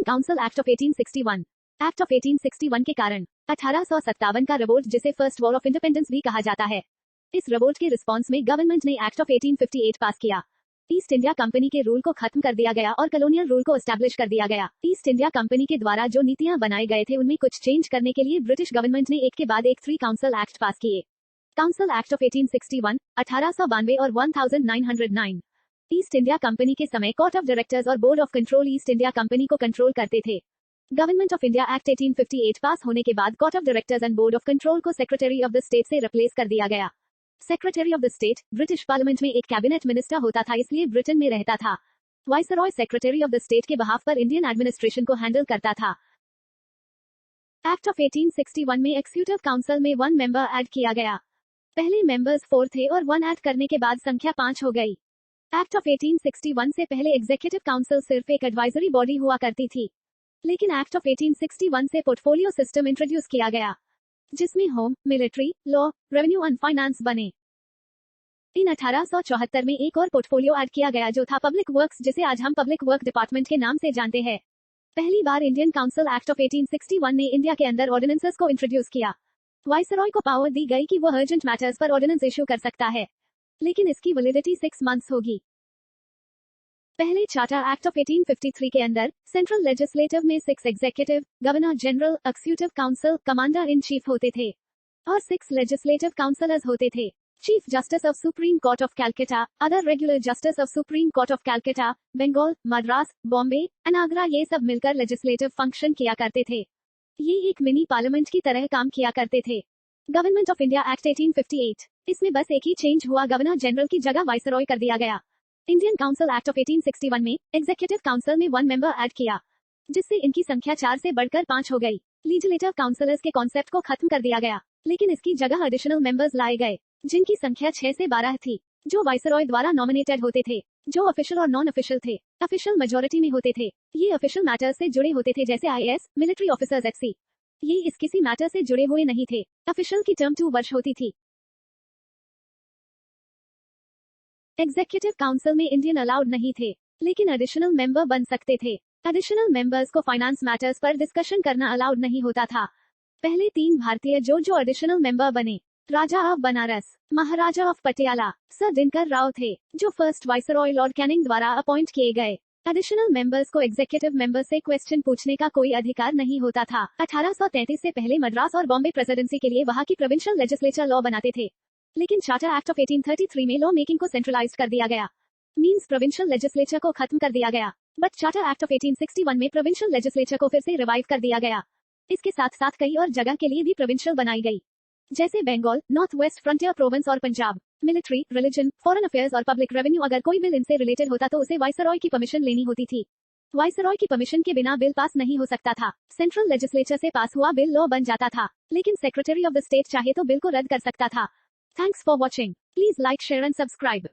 Indian council act of 1861। Act of 1861 के कारण 1857 का रिवोल्ट, जिसे फर्स्ट वॉर ऑफ इंडिपेंडेंस भी कहा जाता है, इस रिवोल्ट के रिस्पॉन्स में गवर्नमेंट ने एक्ट ऑफ 1858 पास किया। ईस्ट इंडिया कंपनी के रूल को खत्म कर दिया गया और कॉलोनियल रूल को एस्टैब्लिश कर दिया गया। ईस्ट इंडिया कंपनी के द्वारा जो नीतियां बनाए गए थे उनमें कुछ चेंज करने के लिए ब्रिटिश गवर्नमेंट ने एक के बाद एक 3 काउंसिल एक्ट पास किए। काउंसिल एक्ट ऑफ 1861, 1892 और 1909। ईस्ट इंडिया कंपनी के समय कोर्ट ऑफ डायरेक्टर्स और board of control east India company को कंट्रोल करते थे। गवर्नमेंट ऑफ इंडिया एक्ट 1858 पास होने के बाद court of directors and board of control को सेक्रेटरी ऑफ द स्टेट से रिप्लेस कर दिया गया। Secretary of the state British parliament में एक कैबिनेट मिनिस्टर होता था, इसलिए ब्रिटेन में रहता था। Viceroy secretary of the state के बहाफ पर इंडियन एडमिनिस्ट्रेशन को हैंडल करता था। एक्ट ऑफ 1861 में एक्जीक्यूटिव काउंसिल में 1 मेंबर ऐड किया गया। पहले मेंबर्स 4 थे और 1 ऐड करने के बाद संख्या 5 हो गई। एक्ट ऑफ 1861 से पहले एग्जीक्यूटिव काउंसिल सिर्फ एक एडवाइजरी बॉडी हुआ करती थी, लेकिन एक्ट ऑफ 1861 से पोर्टफोलियो सिस्टम इंट्रोड्यूस किया गया, जिसमें home, military, law, revenue and finance बने। इन 1874 में एक और पोर्टफोलियो ऐड किया गया जो था पब्लिक वर्क्स, जिसे आज हम पब्लिक वर्क डिपार्टमेंट के नाम से जानते हैं। पहली बार इंडियन काउंसिल एक्ट ऑफ 1861 ने इंडिया के अंदर ऑर्डिनेंसेस को इंट्रोड्यूस किया। वाइसरॉय को पावर दी गई कि वह अर्जेंट मैटर्स पर ऑर्डिनेंस इशू कर सकता है, लेकिन इसकी वैलिडिटी 6 मंथ्स होगी। पहले चार्टर एक्ट ऑफ 1853 के अंदर सेंट्रल लेजिस्लेटिव में 6 executive, governor general, executive council, commander in chief होते थे और 6 लेजिस्लेटिव काउंसिलर्स होते थे। Chief justice of supreme court of Calcutta, other regular justice of supreme court of Calcutta, Bengal, Madras, Bombay and Agra, ये सब मिलकर लेजिस्लेटिव फंक्शन किया करते थे। ये एक मिनी पार्लियामेंट की तरह काम किया करते थे। गवर्नमेंट ऑफ इंडिया एक्ट 1858, इसमें बस एक ही चेंज हुआ, गवर्नर जनरल की जगह वाइसरॉय कर दिया गया। इंडियन काउंसिल एक्ट ऑफ 1861 में एग्जीक्यूटिव काउंसिल में 1 मेंबर ऐड किया, जिससे इनकी संख्या 4 से बढ़कर 5 हो गई। लीजिस्लेटिव काउंसिलर्स के कॉन्सेप्ट को खत्म कर दिया गया, लेकिन इसकी जगह एडिशनल मेंबर्स लाए गए, जिनकी संख्या 6 से 12 थी, जो वाइसरॉय द्वारा नॉमिनेटेड होते थे, जो ऑफिशियल और नॉन ऑफिशियल थे। ऑफिशियल मेजोरिटी में होते थे। ये ऑफिशियल मैटर्स से जुड़े होते थे, जैसे आईएएस, मिलिट्री ऑफिसर्स, एफसी। ये इस किसी मैटर से जुड़े हुए नहीं थे। ऑफिशियल की टर्म 2 वर्ष होती थी। एग्जीक्यूटिव काउंसिल में इंडियन अलाउड नहीं थे, लेकिन एडिशनल मेंबर बन सकते थे। एडिशनल मेंबर्स को फाइनेंस मैटर्स पर डिस्कशन करना अलाउड नहीं होता था। पहले 3 भारतीय जो एडिशनल मेंबर बने, राजा ऑफ बनारस, महाराजा ऑफ पटियाला, सर दिनकर राव थे, जो फर्स्ट वाइसरॉय लॉर्ड कैनिंग द्वारा अपॉइंट किए गए। एडिशनल मेंबर्स को एग्जीक्यूटिव मेंबर्स से क्वेश्चन पूछने का कोई अधिकार नहीं होता था। 1833 से पहले मद्रास और बॉम्बे प्रेसिडेंसी के लिए वहां की प्रोविंशियल लेजिस्लेचर लॉ बनाते थे, लेकिन चार्टर एक्ट ऑफ 1833 में लॉ मेकिंग को सेंट्रलाइज कर दिया गया, मींस प्रोविंशियल लेजिस्लेचर को खत्म कर दिया गया। बट चार्टर एक्ट ऑफ 1861 में प्रोविंशियल लेजिस्लेचर को फिर से रिवाइव कर दिया गया। इसके साथ साथ कई और जगह के लिए भी प्रोविंशियल बनाई गई, जैसे Bengal, North West Frontier Province और Punjab. Military, religion, foreign affairs और पब्लिक रेवेन्यू, अगर कोई बिल इनसे रिलेटेड होता तो उसे वाइसरॉय की परमिशन लेनी होती थी। वाइसरॉय की परमिशन के बिना बिल पास नहीं हो सकता था। सेंट्रल लेजिस्लेचर से पास हुआ बिल लॉ बन जाता था, लेकिन सेक्रेटरी ऑफ द स्टेट चाहे तो बिल को रद्द कर सकता था। Thanks for watching. Please like, share and subscribe.